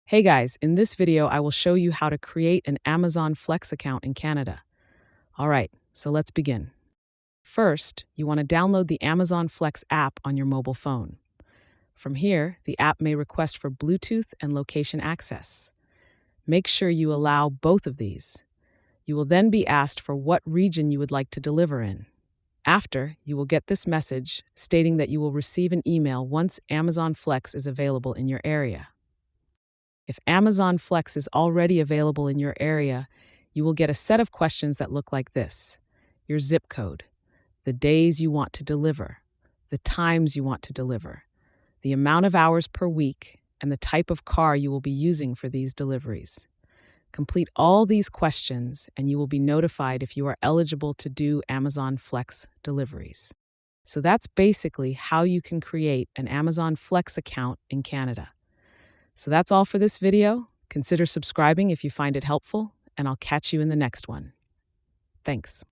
Hey guys, in this video, I will show you how to create an Amazon Flex account in Canada. All right, so let's begin. First, you want to download the Amazon Flex app on your mobile phone. From here, the app may request for Bluetooth and location access. Make sure you allow both of these. You will then be asked for what region you would like to deliver in. After, you will get this message stating that you will receive an email once Amazon Flex is available in your area. If Amazon Flex is already available in your area, you will get a set of questions that look like this: your zip code, the days you want to deliver, the times you want to deliver, the amount of hours per week, and the type of car you will be using for these deliveries. Complete all these questions, and you will be notified if you are eligible to do Amazon Flex deliveries. So that's basically how you can create an Amazon Flex account in Canada. So that's all for this video. Consider subscribing if you find it helpful, and I'll catch you in the next one. Thanks.